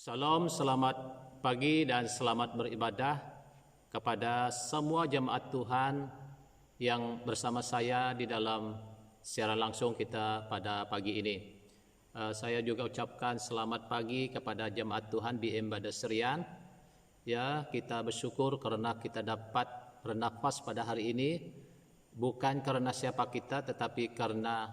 Salam, selamat pagi dan selamat beribadah kepada semua jemaat Tuhan yang bersama saya di dalam secara langsung kita pada pagi ini. Saya juga ucapkan selamat pagi kepada jemaat Tuhan BM Badasrian. Ya, kita bersyukur karena kita dapat bernafas pada hari ini, bukan karena siapa kita tetapi karena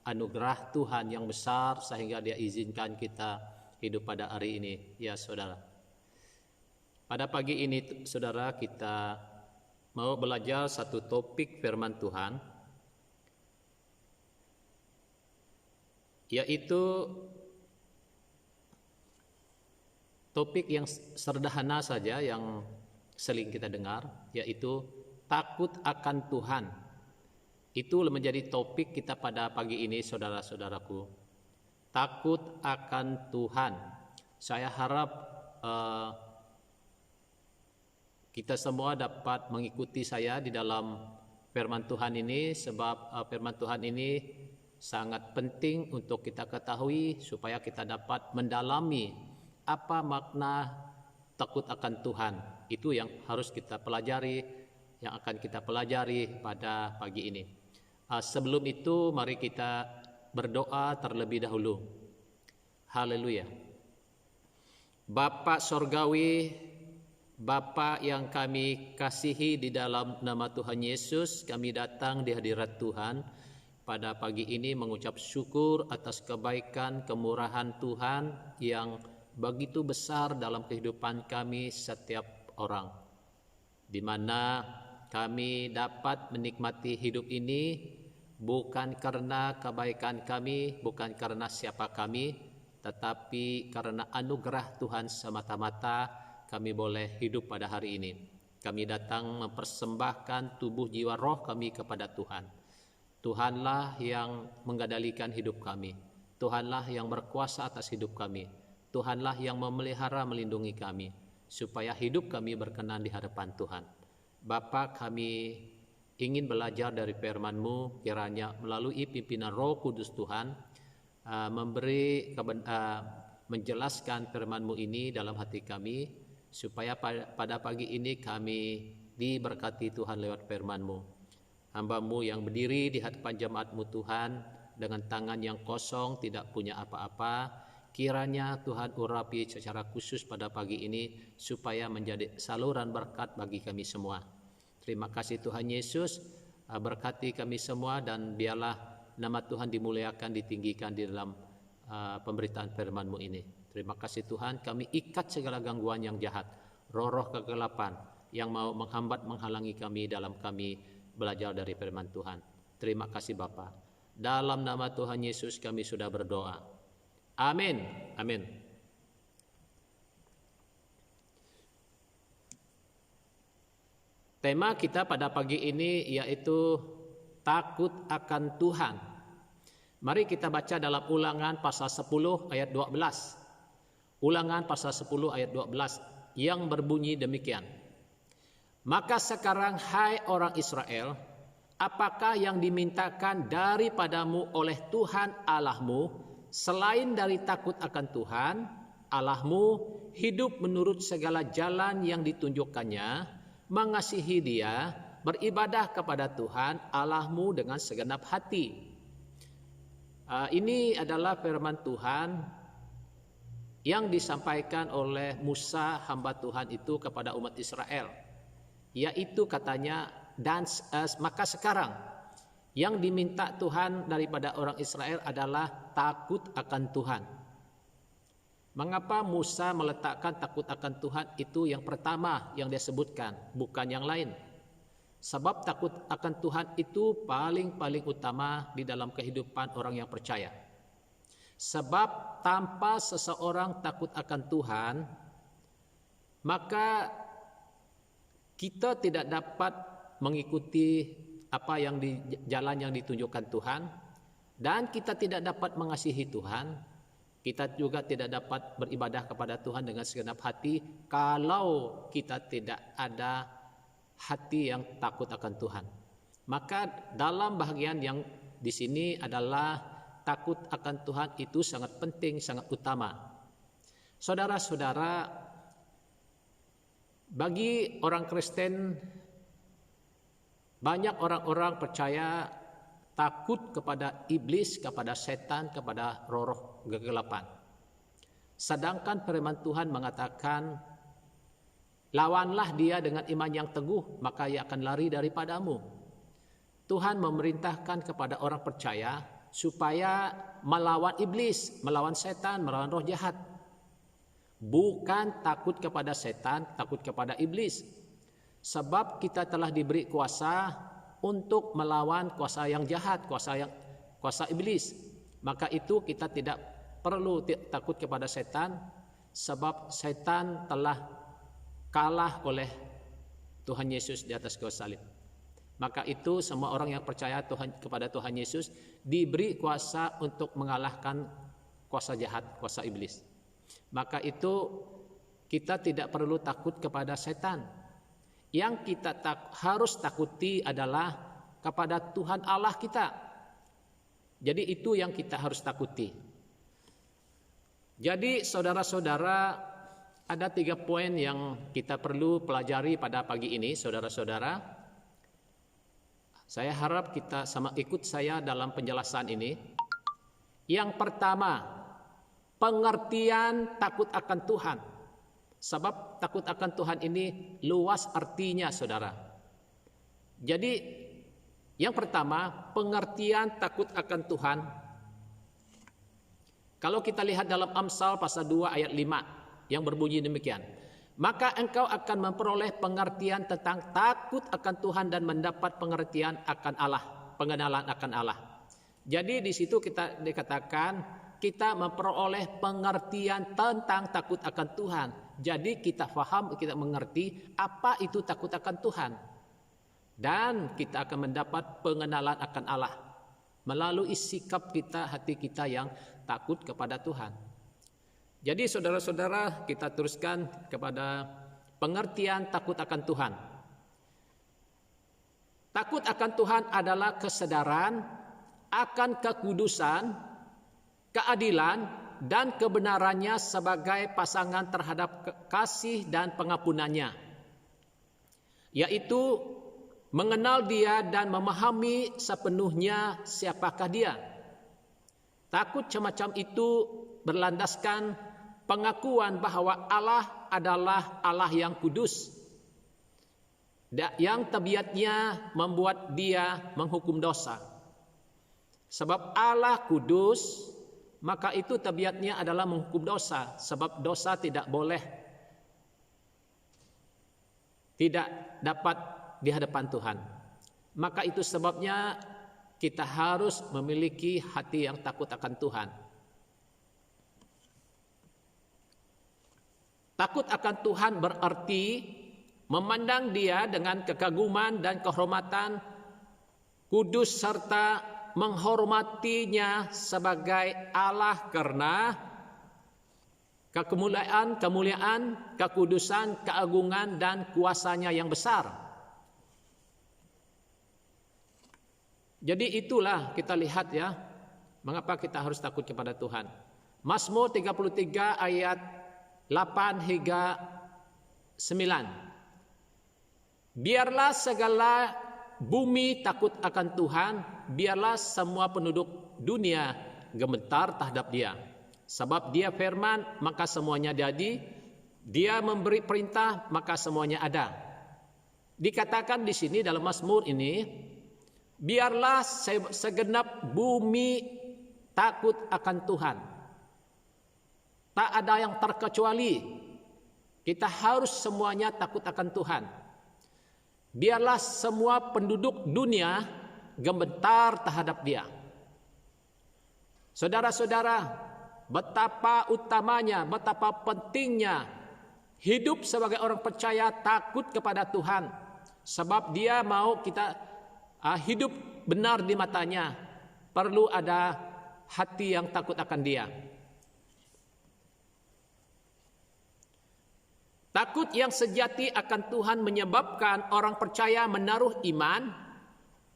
anugerah Tuhan yang besar sehingga Dia izinkan kita hidup pada hari ini, ya saudara. Pada pagi ini saudara, kita mau belajar satu topik firman Tuhan, yaitu topik yang sederhana saja yang sering kita dengar, yaitu takut akan Tuhan. Itu menjadi topik kita pada pagi ini, saudara-saudaraku. Takut akan Tuhan. Saya harap kita semua dapat mengikuti saya di dalam firman Tuhan ini, sebab firman Tuhan ini sangat penting untuk kita ketahui supaya kita dapat mendalami apa makna takut akan Tuhan. Itu yang harus kita pelajari, yang akan kita pelajari pada pagi ini. Sebelum itu mari kita berdoa terlebih dahulu. Haleluya. Bapa Sorgawi, Bapa yang kami kasihi, di dalam nama Tuhan Yesus kami datang di hadirat Tuhan pada pagi ini mengucap syukur atas kebaikan kemurahan Tuhan yang begitu besar dalam kehidupan kami setiap orang, di mana kami dapat menikmati hidup ini bukan karena kebaikan kami, bukan karena siapa kami, tetapi karena anugerah Tuhan semata-mata kami boleh hidup pada hari ini. Kami datang mempersembahkan tubuh, jiwa, roh kami kepada Tuhan. Tuhanlah yang mengendalikan hidup kami. Tuhanlah yang berkuasa atas hidup kami. Tuhanlah yang memelihara, melindungi kami, supaya hidup kami berkenan di hadapan Tuhan. Bapa, kami ingin belajar dari firman-Mu, kiranya melalui pimpinan Roh Kudus Tuhan menjelaskan firman-Mu ini dalam hati kami, supaya pada pagi ini kami diberkati Tuhan lewat firman-Mu. Hamba-Mu yang berdiri di hadapan jemaat-Mu Tuhan dengan tangan yang kosong, tidak punya apa-apa, kiranya Tuhan urapi secara khusus pada pagi ini supaya menjadi saluran berkat bagi kami semua. Terima kasih Tuhan Yesus, berkati kami semua dan biarlah nama Tuhan dimuliakan, ditinggikan di dalam pemberitaan firman-Mu ini. Terima kasih Tuhan, kami ikat segala gangguan yang jahat, roh-roh kegelapan yang mau menghambat, menghalangi kami dalam kami belajar dari firman Tuhan. Terima kasih Bapa. Dalam nama Tuhan Yesus kami sudah berdoa. Amin. Amin. Tema kita pada pagi ini yaitu takut akan Tuhan. Mari kita baca dalam Ulangan pasal 10 ayat 12. Ulangan pasal 10 ayat 12 yang berbunyi demikian. Maka sekarang hai orang Israel, apakah yang dimintakan daripadamu oleh Tuhan Allahmu selain dari takut akan Tuhan Allahmu, hidup menurut segala jalan yang ditunjukkannya, mengasihi Dia, beribadah kepada Tuhan Allahmu dengan segenap hati. Ini adalah firman Tuhan yang disampaikan oleh Musa, hamba Tuhan itu, kepada umat Israel. Yaitu katanya, dan maka sekarang yang diminta Tuhan daripada orang Israel adalah takut akan Tuhan. Mengapa Musa meletakkan takut akan Tuhan itu yang pertama yang dia sebutkan, bukan yang lain? Sebab takut akan Tuhan itu paling utama di dalam kehidupan orang yang percaya. Sebab tanpa seseorang takut akan Tuhan, maka kita tidak dapat mengikuti apa yang di jalan yang ditunjukkan Tuhan, dan kita tidak dapat mengasihi Tuhan. Kita juga tidak dapat beribadah kepada Tuhan dengan segenap hati kalau kita tidak ada hati yang takut akan Tuhan. Maka dalam bahagian yang di sini adalah takut akan Tuhan itu sangat penting, sangat utama. Saudara-saudara, bagi orang Kristen, banyak orang-orang percaya takut kepada iblis, kepada setan, kepada roh-roh kegelapan. Sedangkan firman Tuhan mengatakan, lawanlah dia dengan iman yang teguh, maka ia akan lari daripadamu. Tuhan memerintahkan kepada orang percaya supaya melawan iblis, melawan setan, melawan roh jahat. Bukan takut kepada setan, takut kepada iblis. Sebab kita telah diberi kuasa untuk melawan kuasa yang jahat, kuasa iblis. Maka itu kita tidak perlu takut kepada setan, sebab setan telah kalah oleh Tuhan Yesus di atas kayu salib. Maka itu semua orang yang percaya kepada Tuhan Yesus diberi kuasa untuk mengalahkan kuasa jahat, kuasa iblis. Maka itu kita tidak perlu takut kepada setan. Yang kita harus takuti adalah kepada Tuhan Allah kita. Jadi itu yang kita harus takuti. Jadi saudara-saudara, ada 3 poin yang kita perlu pelajari pada pagi ini, saudara-saudara. Saya harap kita ikut saya dalam penjelasan ini. Yang pertama, pengertian takut akan Tuhan. Sebab takut akan Tuhan ini luas artinya, saudara. Jadi yang pertama, pengertian takut akan Tuhan. Kalau kita lihat dalam Amsal pasal 2 ayat 5 yang berbunyi demikian. Maka engkau akan memperoleh pengertian tentang takut akan Tuhan dan mendapat pengertian akan Allah, pengenalan akan Allah. Jadi di situ kita dikatakan kita memperoleh pengertian tentang takut akan Tuhan. Jadi kita faham, kita mengerti apa itu takut akan Tuhan. Dan kita akan mendapat pengenalan akan Allah melalui sikap kita, hati kita yang takut kepada Tuhan. Jadi saudara-saudara, kita teruskan kepada pengertian takut akan Tuhan. Takut akan Tuhan adalah kesadaran akan kekudusan, keadilan, dan kebenarannya sebagai pasangan terhadap kasih dan pengampunannya. Yaitu mengenal dia dan memahami sepenuhnya siapakah dia. Takut semacam itu berlandaskan pengakuan bahwa Allah adalah Allah yang kudus, yang tabiatnya membuat dia menghukum dosa. Sebab Allah kudus, maka itu tabiatnya adalah menghukum dosa. Sebab dosa tidak dapat di hadapan Tuhan. Maka itu sebabnya kita harus memiliki hati yang takut akan Tuhan. Takut akan Tuhan berarti memandang dia dengan kekaguman dan kehormatan, kudus serta menghormatinya sebagai Allah karena kemuliaan, kekudusan, keagungan dan kuasanya yang besar. Jadi itulah kita lihat ya, mengapa kita harus takut kepada Tuhan. Mazmur 33 ayat 8 hingga 9. Biarlah segala bumi takut akan Tuhan, biarlah semua penduduk dunia gemetar terhadap dia. Sebab dia firman, maka semuanya jadi. Dia memberi perintah, maka semuanya ada. Dikatakan di sini dalam Mazmur ini, biarlah segenap bumi takut akan Tuhan. Tak ada yang terkecuali. Kita harus semuanya takut akan Tuhan. Biarlah semua penduduk dunia gemetar terhadap dia. Saudara-saudara, betapa utamanya, betapa pentingnya hidup sebagai orang percaya takut kepada Tuhan. Sebab dia mau kita hidup benar di matanya. Perlu ada hati yang takut akan dia. Takut yang sejati akan Tuhan menyebabkan orang percaya menaruh iman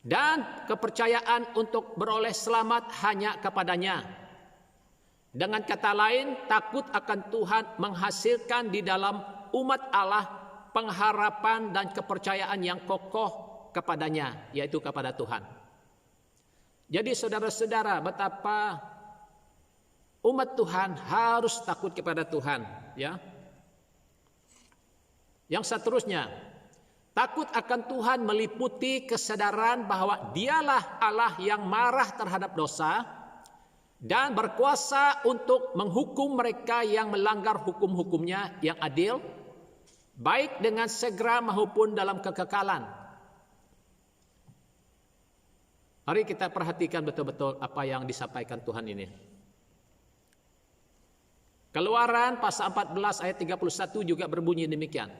dan kepercayaan untuk beroleh selamat hanya kepadanya. Dengan kata lain, takut akan Tuhan menghasilkan di dalam umat Allah pengharapan dan kepercayaan yang kokoh kepadanya, yaitu kepada Tuhan. Jadi saudara-saudara, betapa umat Tuhan harus takut kepada Tuhan, ya. Yang seterusnya, takut akan Tuhan meliputi kesadaran bahwa Dialah Allah yang marah terhadap dosa dan berkuasa untuk menghukum mereka yang melanggar hukum-hukumnya yang adil, baik dengan segera maupun dalam kekekalan. Mari kita perhatikan betul-betul apa yang disampaikan Tuhan ini. Keluaran pasal 14 ayat 31 juga berbunyi demikian.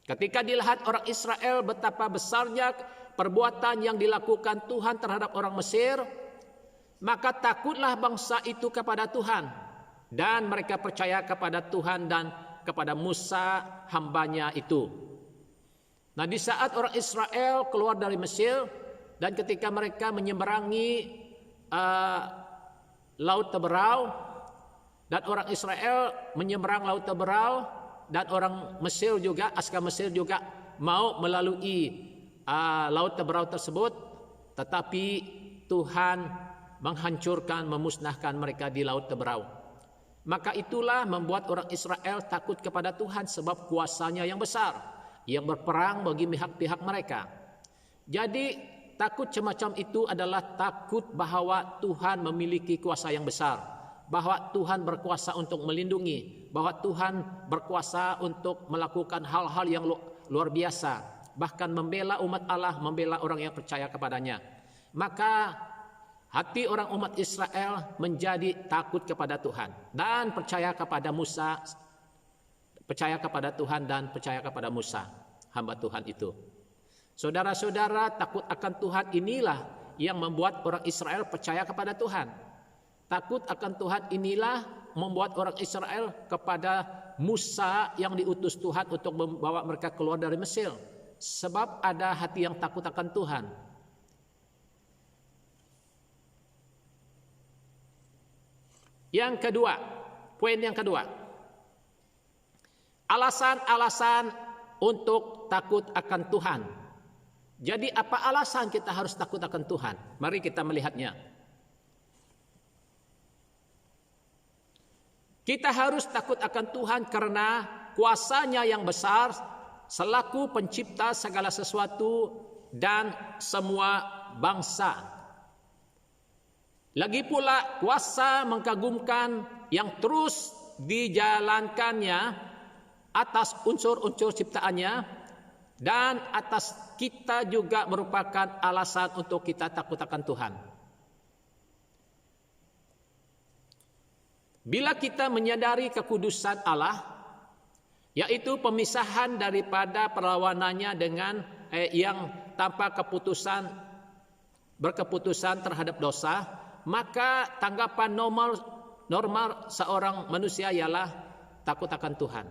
Ketika dilihat orang Israel betapa besarnya perbuatan yang dilakukan Tuhan terhadap orang Mesir, maka takutlah bangsa itu kepada Tuhan, dan mereka percaya kepada Tuhan dan kepada Musa hambanya itu. Nah, di saat orang Israel keluar dari Mesir dan ketika mereka menyeberangi Laut Teberau, dan orang Israel menyeberang Laut Teberau, dan orang Mesir juga, askar Mesir juga mau melalui Laut Teberau tersebut, tetapi Tuhan menghancurkan, memusnahkan mereka di Laut Teberau. Maka itulah membuat orang Israel takut kepada Tuhan, sebab kuasanya yang besar yang berperang bagi pihak-pihak mereka. Jadi takut semacam itu adalah takut bahwa Tuhan memiliki kuasa yang besar, bahwa Tuhan berkuasa untuk melindungi, bahwa Tuhan berkuasa untuk melakukan hal-hal yang luar biasa, bahkan membela umat Allah, membela orang yang percaya kepadanya. Maka hati orang umat Israel menjadi takut kepada Tuhan dan percaya kepada Musa, percaya kepada Tuhan dan percaya kepada Musa, hamba Tuhan itu. Saudara-saudara, takut akan Tuhan inilah yang membuat orang Israel percaya kepada Tuhan. Takut akan Tuhan inilah membuat orang Israel kepada Musa yang diutus Tuhan untuk membawa mereka keluar dari Mesir. Sebab ada hati yang takut akan Tuhan. Yang kedua, poin yang kedua, alasan-alasan untuk takut akan Tuhan. Jadi apa alasan kita harus takut akan Tuhan? Mari kita melihatnya. Kita harus takut akan Tuhan karena kuasanya yang besar selaku pencipta segala sesuatu dan semua bangsa. Lagi pula kuasa mengagumkan yang terus dijalankannya atas unsur-unsur ciptaannya, dan atas kita juga merupakan alasan untuk kita takut akan Tuhan. Bila kita menyadari kekudusan Allah, yaitu pemisahan daripada perlawanannya dengan yang tanpa berkeputusan terhadap dosa, maka tanggapan normal seorang manusia ialah takut akan Tuhan.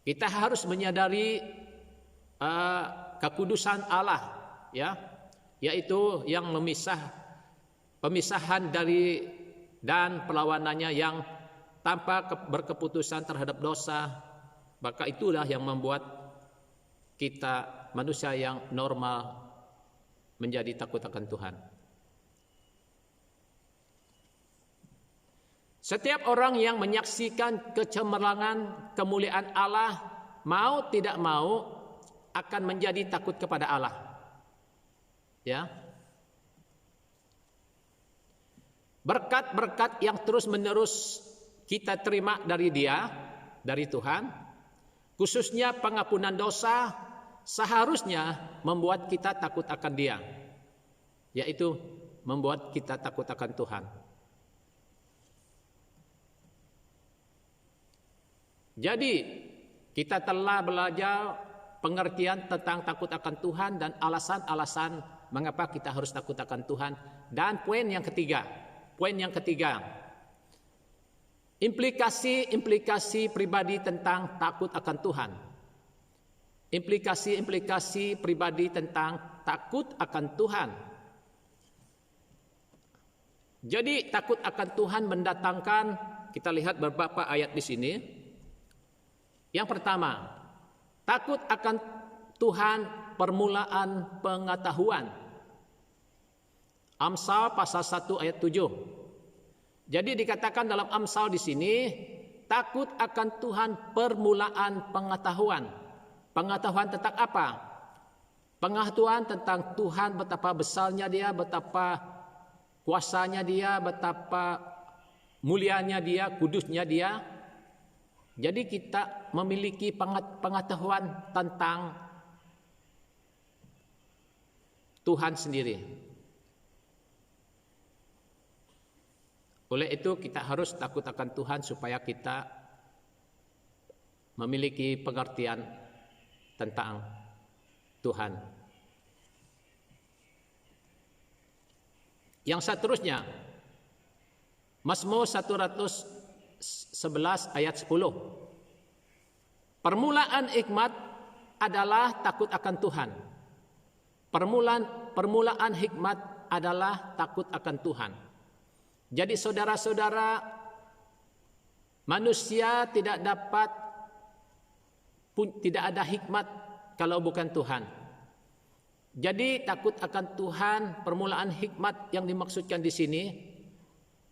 Kita harus menyadari kekudusan Allah, ya, yaitu yang pemisahan dari dan perlawanannya yang tanpa berkeputusan terhadap dosa. Maka itulah yang membuat kita manusia yang normal menjadi takut akan Tuhan. Setiap orang yang menyaksikan kecemerlangan kemuliaan Allah, mau tidak mau akan menjadi takut kepada Allah. Ya. Berkat-berkat yang terus-menerus kita terima dari Dia, dari Tuhan, khususnya pengampunan dosa, seharusnya membuat kita takut akan Dia, yaitu membuat kita takut akan Tuhan. Jadi kita telah belajar pengertian tentang takut akan Tuhan dan alasan-alasan mengapa kita harus takut akan Tuhan. Dan poin yang ketiga, implikasi-implikasi pribadi tentang takut akan Tuhan. Implikasi-implikasi pribadi tentang takut akan Tuhan. Jadi takut akan Tuhan mendatangkan, kita lihat beberapa ayat di sini. Yang pertama, takut akan Tuhan permulaan pengetahuan. Amsal pasal 1 ayat 7. Jadi dikatakan dalam Amsal di sini, takut akan Tuhan permulaan pengetahuan. Pengetahuan tentang apa? Pengetahuan tentang Tuhan, betapa besarnya Dia, betapa kuasanya Dia, betapa mulianya Dia, kudusnya Dia. Jadi kita memiliki pengetahuan tentang Tuhan sendiri. Oleh itu kita harus takut akan Tuhan supaya kita memiliki pengertian tentang Tuhan. Yang seterusnya, Mazmur 111 ayat 10. Permulaan hikmat adalah takut akan Tuhan. Permulaan hikmat adalah takut akan Tuhan. Jadi saudara-saudara, manusia tidak ada hikmat kalau bukan Tuhan. Jadi takut akan Tuhan, permulaan hikmat yang dimaksudkan di sini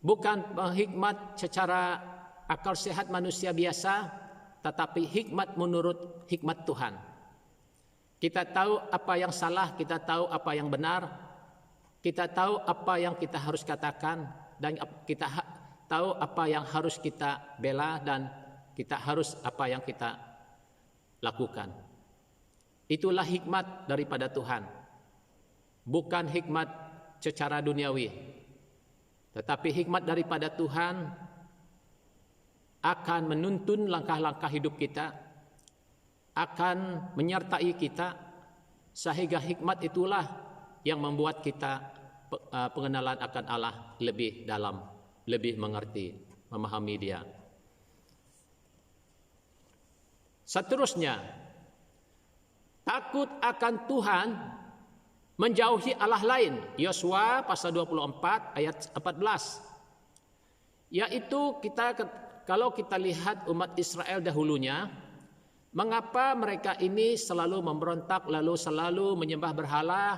bukan hikmat secara akal sehat manusia biasa, tetapi hikmat menurut hikmat Tuhan. Kita tahu apa yang salah, kita tahu apa yang benar, kita tahu apa yang kita harus katakan, dan kita tahu apa yang harus kita bela, dan kita harus apa yang kita lakukan. Itulah hikmat daripada Tuhan. Bukan hikmat secara duniawi, tetapi hikmat daripada Tuhan akan menuntun langkah-langkah hidup kita, akan menyertai kita, sehingga hikmat itulah yang membuat kita pengenalan akan Allah lebih dalam, lebih mengerti, memahami Dia. Seterusnya, takut akan Tuhan, menjauhi Allah lain. Yosua pasal 24 ayat 14. Yaitu kalau kita lihat umat Israel dahulunya, mengapa mereka ini selalu memberontak, lalu selalu menyembah berhala?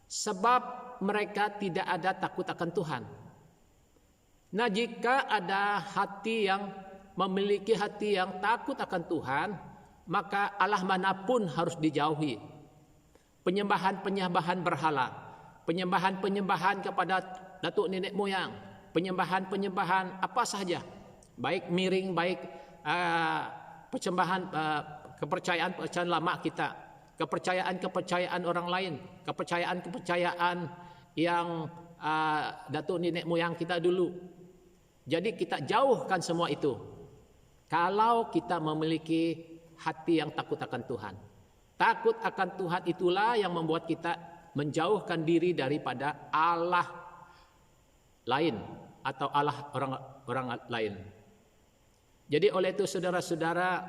Sebab mereka tidak ada takut akan Tuhan. Nah, jika ada hati yang memiliki hati yang takut akan Tuhan, maka Allah manapun harus dijauhi. Penyembahan-penyembahan berhala, penyembahan-penyembahan kepada datuk nenek moyang, penyembahan-penyembahan apa saja, baik miring, baik persembahan kepercayaan lama kita, kepercayaan orang lain, kepercayaan yang datuk nenek moyang kita dulu. Jadi kita jauhkan semua itu kalau kita memiliki hati yang takut akan Tuhan. Takut akan Tuhan itulah yang membuat kita menjauhkan diri daripada Allah lain atau Allah orang lain. Jadi oleh itu saudara-saudara,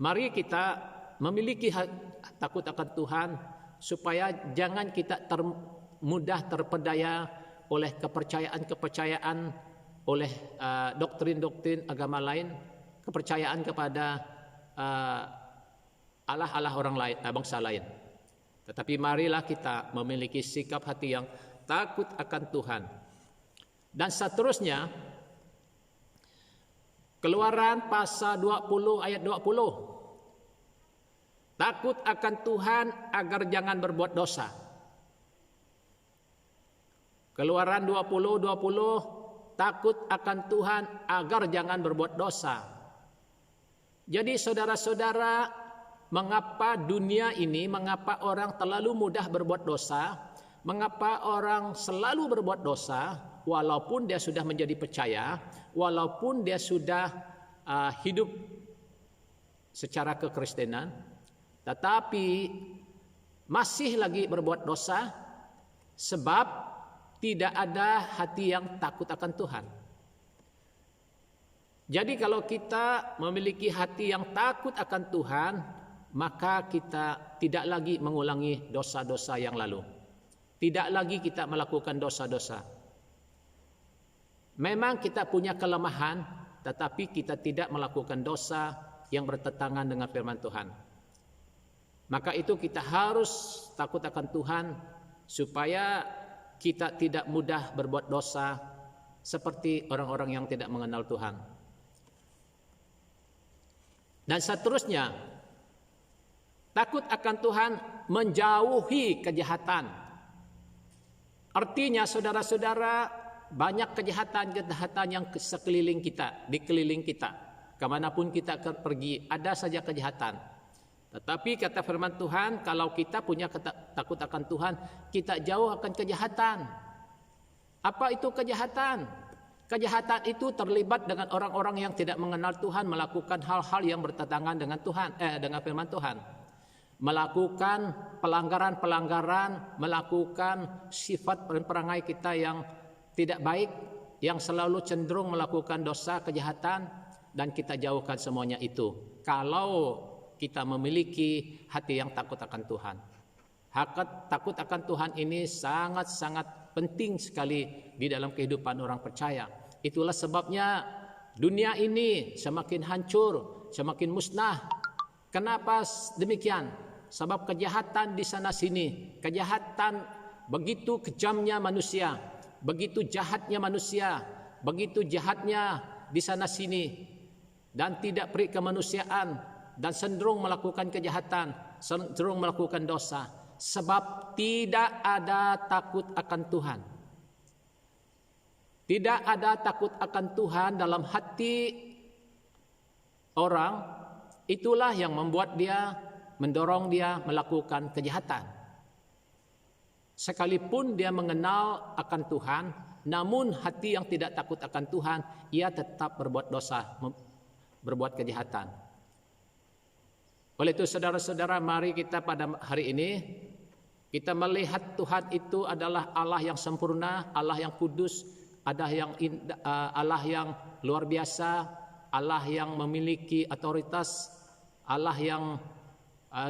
mari kita memiliki takut akan Tuhan supaya jangan kita mudah terpedaya oleh kepercayaan-kepercayaan, oleh doktrin-doktrin agama lain, kepercayaan kepada Allah orang lain, bangsa lain. Tetapi marilah kita memiliki sikap hati yang takut akan Tuhan. Dan seterusnya, Keluaran pasal 20 ayat 20. Takut akan Tuhan agar jangan berbuat dosa. Keluaran 20 takut akan Tuhan agar jangan berbuat dosa. Jadi saudara-saudara, mengapa dunia ini, mengapa orang terlalu mudah berbuat dosa, mengapa orang selalu berbuat dosa, walaupun dia sudah menjadi percaya, walaupun dia sudah hidup secara kekristenan, tetapi masih lagi berbuat dosa, sebab tidak ada hati yang takut akan Tuhan. Jadi kalau kita memiliki hati yang takut akan Tuhan, maka kita tidak lagi mengulangi dosa-dosa yang lalu. Tidak lagi kita melakukan dosa-dosa. Memang kita punya kelemahan, tetapi kita tidak melakukan dosa yang bertentangan dengan firman Tuhan. Maka itu kita harus takut akan Tuhan supaya kita tidak mudah berbuat dosa seperti orang-orang yang tidak mengenal Tuhan. Dan seterusnya, takut akan Tuhan menjauhi kejahatan. Artinya saudara-saudara, banyak kejahatan-kejahatan yang sekeliling kita, di keliling kita. Kemanapun kita pergi, ada saja kejahatan. Tetapi kata firman Tuhan, kalau kita punya takut akan Tuhan, kita jauh akan kejahatan. Apa itu kejahatan? Kejahatan itu terlibat dengan orang-orang yang tidak mengenal Tuhan, melakukan hal-hal yang bertentangan dengan Tuhan, dengan firman Tuhan. Melakukan pelanggaran-pelanggaran, melakukan sifat perangai kita yang tidak baik, yang selalu cenderung melakukan dosa, kejahatan, dan kita jauhkan semuanya itu. Kalau kita memiliki hati yang takut akan Tuhan. Takut akan Tuhan ini sangat-sangat penting sekali di dalam kehidupan orang percaya. Itulah sebabnya dunia ini semakin hancur, semakin musnah. Kenapa demikian? Sebab kejahatan di sana sini, kejahatan begitu kejamnya manusia, begitu jahatnya manusia, begitu jahatnya di sana sini, dan tidak peri kemanusiaan, dan cenderung melakukan kejahatan, cenderung melakukan dosa, sebab tidak ada takut akan Tuhan. Tidak ada takut akan Tuhan dalam hati orang, itulah yang membuat dia, mendorong dia melakukan kejahatan. Sekalipun dia mengenal akan Tuhan, namun hati yang tidak takut akan Tuhan, ia tetap berbuat dosa, berbuat kejahatan. Oleh itu saudara-saudara, mari kita pada hari ini, kita melihat Tuhan itu adalah Allah yang sempurna, Allah yang kudus, Allah yang luar biasa, Allah yang memiliki otoritas, Allah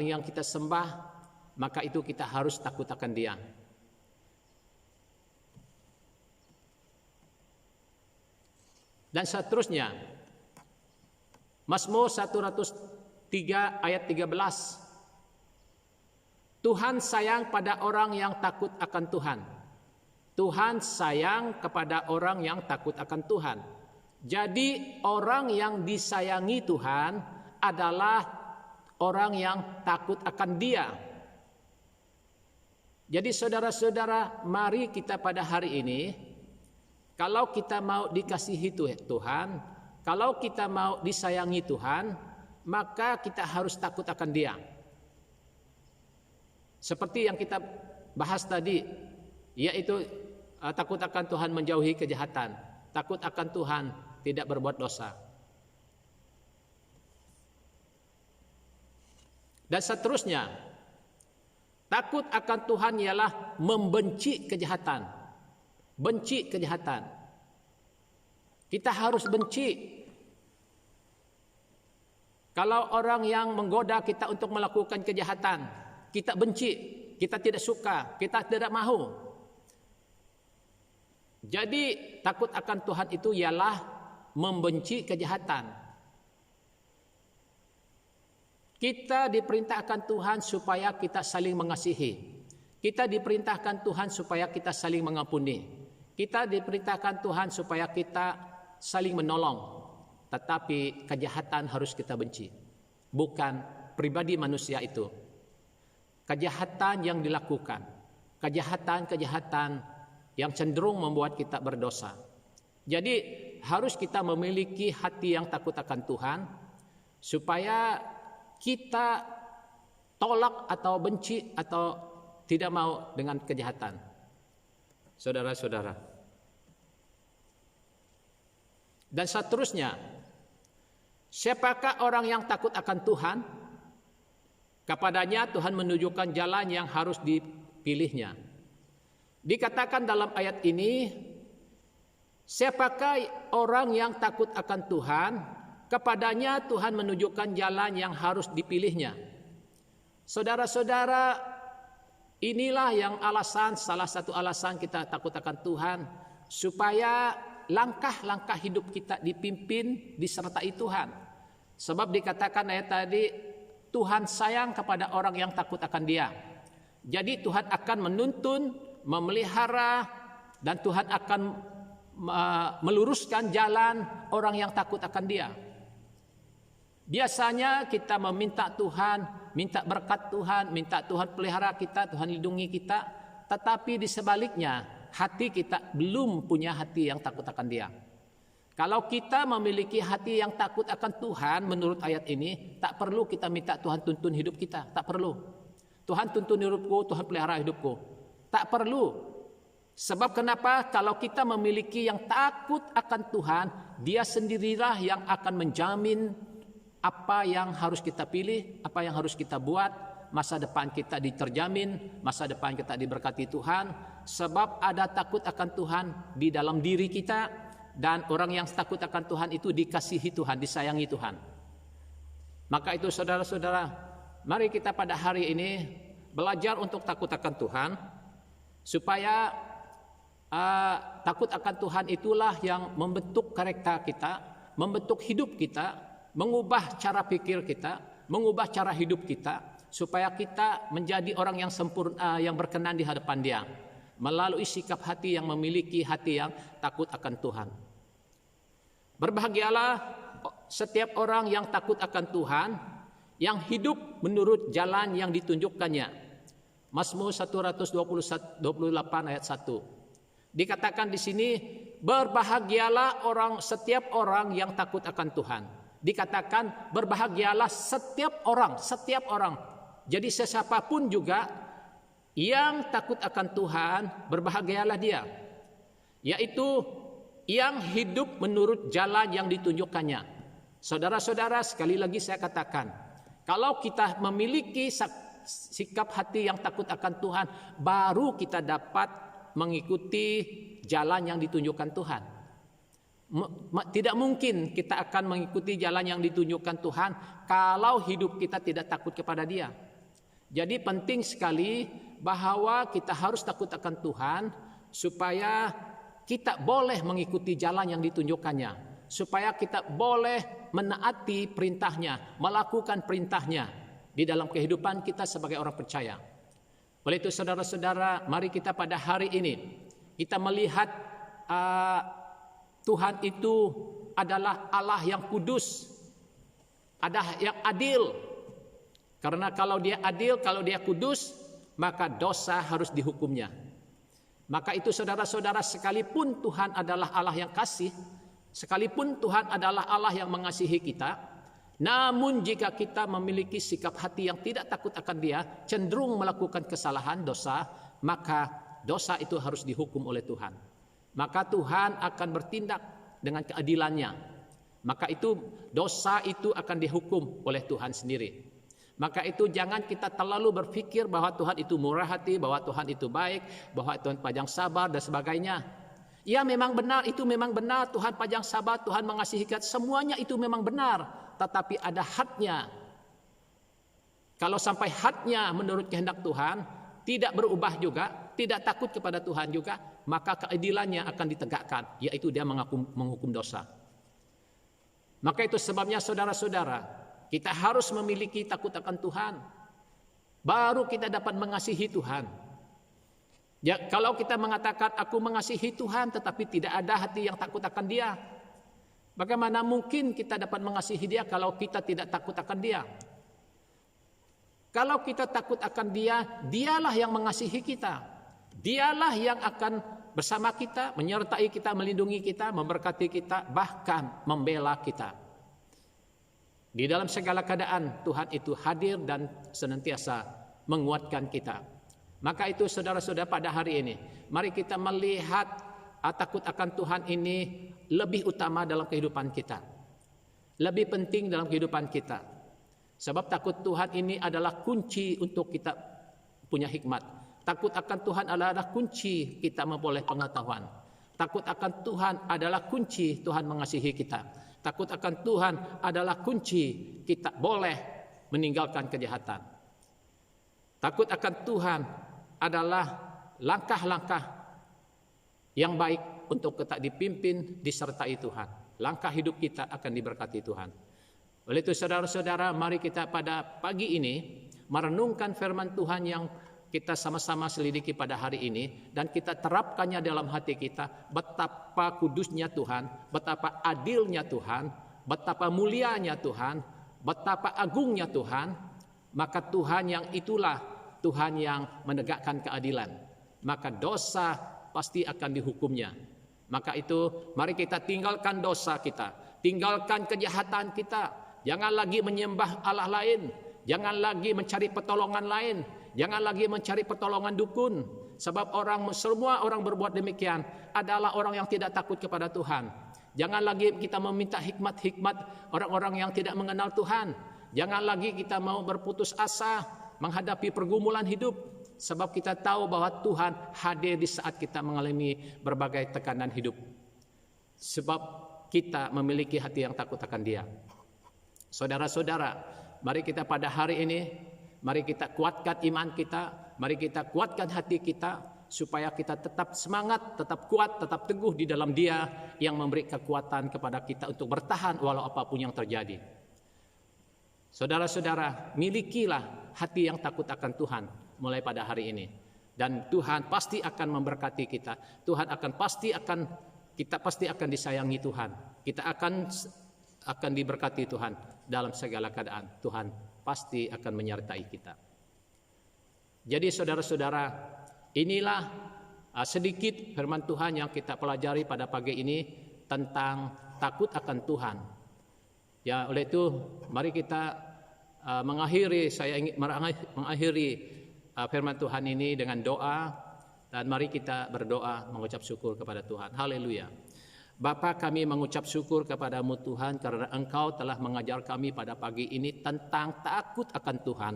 yang kita sembah. Maka itu kita harus takut akan Dia. Dan seterusnya, Mazmur 103 ayat 13. Tuhan sayang pada orang yang takut akan Tuhan. Tuhan sayang kepada orang yang takut akan Tuhan. Jadi orang yang disayangi Tuhan adalah orang yang takut akan Dia. Jadi saudara-saudara, mari kita pada hari ini, kalau kita mau dikasihi Tuhan, kalau kita mau disayangi Tuhan, maka kita harus takut akan Dia. Seperti yang kita bahas tadi, yaitu takut akan Tuhan menjauhi kejahatan, takut akan Tuhan tidak berbuat dosa. Dan seterusnya, takut akan Tuhan ialah membenci kejahatan. Benci kejahatan. Kita harus benci. Kalau orang yang menggoda kita untuk melakukan kejahatan, kita benci, kita tidak suka, kita tidak mahu. Jadi takut akan Tuhan itu ialah membenci kejahatan. Kita diperintahkan Tuhan supaya kita saling mengasihi. Kita diperintahkan Tuhan supaya kita saling mengampuni. Kita diperintahkan Tuhan supaya kita saling menolong. Tetapi kejahatan harus kita benci. Bukan pribadi manusia itu. Kejahatan yang dilakukan. Kejahatan-kejahatan yang cenderung membuat kita berdosa. Jadi harus kita memiliki hati yang takut akan Tuhan. Supaya kita tolak atau benci atau tidak mau dengan kejahatan. Saudara-saudara. Dan seterusnya, siapakah orang yang takut akan Tuhan? Kepadanya Tuhan menunjukkan jalan yang harus dipilihnya. Dikatakan dalam ayat ini, siapakah orang yang takut akan Tuhan? Kepadanya Tuhan menunjukkan jalan yang harus dipilihnya. Saudara-saudara, inilah yang salah satu alasan kita takut akan Tuhan, supaya langkah-langkah hidup kita dipimpin, disertai Tuhan. Sebab dikatakan ayat tadi, Tuhan sayang kepada orang yang takut akan Dia. Jadi Tuhan akan menuntun, memelihara, dan Tuhan akan meluruskan jalan orang yang takut akan Dia. Biasanya kita meminta Tuhan, minta berkat Tuhan, minta Tuhan pelihara kita, Tuhan lindungi kita. Tetapi di sebaliknya, hati kita belum punya hati yang takut akan Dia. Kalau kita memiliki hati yang takut akan Tuhan, menurut ayat ini, tak perlu kita minta Tuhan tuntun hidup kita. Tak perlu. Tuhan tuntun hidupku, Tuhan pelihara hidupku. Tak perlu. Sebab kenapa? Kalau kita memiliki yang takut akan Tuhan, Dia sendirilah yang akan menjamin apa yang harus kita pilih, apa yang harus kita buat, masa depan kita diterjamin, masa depan kita diberkati Tuhan, sebab ada takut akan Tuhan di dalam diri kita, dan orang yang takut akan Tuhan itu dikasihi Tuhan, disayangi Tuhan. Maka itu saudara-saudara, mari kita pada hari ini belajar untuk takut akan Tuhan, supaya takut akan Tuhan itulah yang membentuk karakter kita, membentuk hidup kita, mengubah cara pikir kita, mengubah cara hidup kita, supaya kita menjadi orang yang sempurna, yang berkenan di hadapan Dia, melalui sikap hati yang memiliki hati yang takut akan Tuhan. Berbahagialah setiap orang yang takut akan Tuhan, yang hidup menurut jalan yang ditunjukkannya. Mazmur 128 ayat 1. Dikatakan di sini, berbahagialah setiap orang yang takut akan Tuhan. Dikatakan berbahagialah setiap orang. Jadi sesiapapun juga yang takut akan Tuhan, berbahagialah dia. Yaitu yang hidup menurut jalan yang ditunjukkannya. Saudara-saudara, sekali lagi saya katakan, kalau kita memiliki sikap hati yang takut akan Tuhan, baru kita dapat mengikuti jalan yang ditunjukkan Tuhan. Tidak mungkin kita akan mengikuti jalan yang ditunjukkan Tuhan kalau hidup kita tidak takut kepada Dia. Jadi penting sekali bahwa kita harus takut akan Tuhan, supaya kita boleh mengikuti jalan yang ditunjukkannya, supaya kita boleh menaati perintahnya, melakukan perintahnya di dalam kehidupan kita sebagai orang percaya. Oleh itu saudara-saudara, mari kita pada hari ini kita melihat Tuhan itu adalah Allah yang kudus, ada yang adil. Karena kalau Dia adil, kalau Dia kudus, maka dosa harus dihukumnya. Maka itu saudara-saudara, sekalipun Tuhan adalah Allah yang kasih, sekalipun Tuhan adalah Allah yang mengasihi kita, namun jika kita memiliki sikap hati yang tidak takut akan Dia, cenderung melakukan kesalahan, dosa, maka dosa itu harus dihukum oleh Tuhan. Maka Tuhan akan bertindak dengan keadilannya. Maka itu dosa itu akan dihukum oleh Tuhan sendiri. Maka itu jangan kita terlalu berpikir bahwa Tuhan itu murah hati, bahwa Tuhan itu baik, bahwa Tuhan panjang sabar dan sebagainya. Ya memang benar, itu memang benar, Tuhan panjang sabar, Tuhan mengasihi kita, semuanya itu memang benar. Tetapi ada hadnya. Kalau sampai hadnya menurut kehendak Tuhan, tidak berubah juga, tidak takut kepada Tuhan juga, maka keadilannya akan ditegakkan, yaitu Dia menghukum dosa. Maka itu sebabnya saudara-saudara, kita harus memiliki takut akan Tuhan, baru kita dapat mengasihi Tuhan. Ya, kalau kita mengatakan aku mengasihi Tuhan tetapi tidak ada hati yang takut akan Dia, bagaimana mungkin kita dapat mengasihi Dia kalau kita tidak takut akan Dia? Kalau kita takut akan Dia, Dialah yang mengasihi kita. Dialah yang akan bersama kita, menyertai kita, melindungi kita, memberkati kita, bahkan membela kita. Di dalam segala keadaan Tuhan itu hadir dan senantiasa menguatkan kita. Maka itu saudara-saudara, pada hari ini mari kita melihat takut akan Tuhan ini lebih utama dalam kehidupan kita, lebih penting dalam kehidupan kita. Sebab takut Tuhan ini adalah kunci untuk kita punya hikmat. Takut akan Tuhan adalah kunci kita memperoleh pengetahuan. Takut akan Tuhan adalah kunci Tuhan mengasihi kita. Takut akan Tuhan adalah kunci kita boleh meninggalkan kejahatan. Takut akan Tuhan adalah langkah-langkah yang baik untuk kita dipimpin, disertai Tuhan. Langkah hidup kita akan diberkati Tuhan. Oleh itu saudara-saudara, mari kita pada pagi ini merenungkan firman Tuhan yang kita sama-sama selidiki pada hari ini, dan kita terapkannya dalam hati kita, betapa kudusnya Tuhan, betapa adilnya Tuhan, betapa mulianya Tuhan, betapa agungnya Tuhan. Maka Tuhan yang itulah Tuhan yang menegakkan keadilan, maka dosa pasti akan dihukumnya. Maka itu mari kita tinggalkan dosa kita, tinggalkan kejahatan kita. Jangan lagi menyembah Allah lain, jangan lagi mencari pertolongan lain, jangan lagi mencari pertolongan dukun. Sebab semua orang berbuat demikian adalah orang yang tidak takut kepada Tuhan. Jangan lagi kita meminta hikmat-hikmat orang-orang yang tidak mengenal Tuhan. Jangan lagi kita mau berputus asa menghadapi pergumulan hidup. Sebab kita tahu bahwa Tuhan hadir di saat kita mengalami berbagai tekanan hidup. Sebab kita memiliki hati yang takut akan Dia. Saudara-saudara, mari kita pada hari ini, mari kita kuatkan iman kita, mari kita kuatkan hati kita, supaya kita tetap semangat, tetap kuat, tetap teguh di dalam Dia yang memberi kekuatan kepada kita untuk bertahan walau apapun yang terjadi. Saudara-saudara, milikilah hati yang takut akan Tuhan mulai pada hari ini, dan Tuhan pasti akan memberkati kita. Kita pasti akan disayangi Tuhan. Kita akan diberkati Tuhan dalam segala keadaan. Tuhan pasti akan menyertai kita. Jadi saudara-saudara, inilah sedikit firman Tuhan yang kita pelajari pada pagi ini tentang takut akan Tuhan. Ya, oleh itu mari kita saya ingin mengakhiri firman Tuhan ini dengan doa, dan mari kita berdoa mengucap syukur kepada Tuhan. Haleluya. Bapa, kami mengucap syukur kepadamu Tuhan, karena Engkau telah mengajar kami pada pagi ini tentang takut akan Tuhan.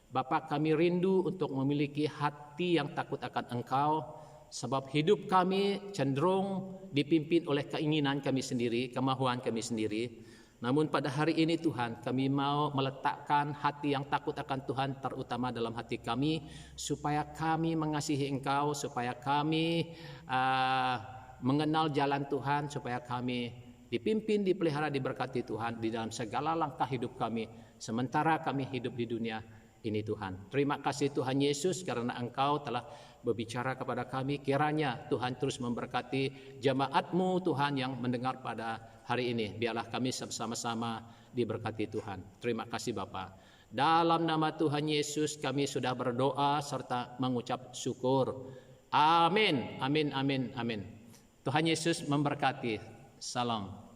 Bapa, kami rindu untuk memiliki hati yang takut akan Engkau, sebab hidup kami cenderung dipimpin oleh keinginan kami sendiri, kemahuan kami sendiri. Namun pada hari ini Tuhan, kami mau meletakkan hati yang takut akan Tuhan terutama dalam hati kami, supaya kami mengasihi Engkau, supaya kami mengenal jalan Tuhan, supaya kami dipimpin, dipelihara, diberkati Tuhan di dalam segala langkah hidup kami sementara kami hidup di dunia ini Tuhan. Terima kasih Tuhan Yesus, karena Engkau telah berbicara kepada kami. Kiranya Tuhan terus memberkati jemaat-Mu Tuhan yang mendengar pada hari ini. Biarlah kami sama-sama diberkati Tuhan. Terima kasih Bapa. Dalam nama Tuhan Yesus kami sudah berdoa serta mengucap syukur. Amin, amin, amin, amin. Tuhan Yesus memberkati. Salam.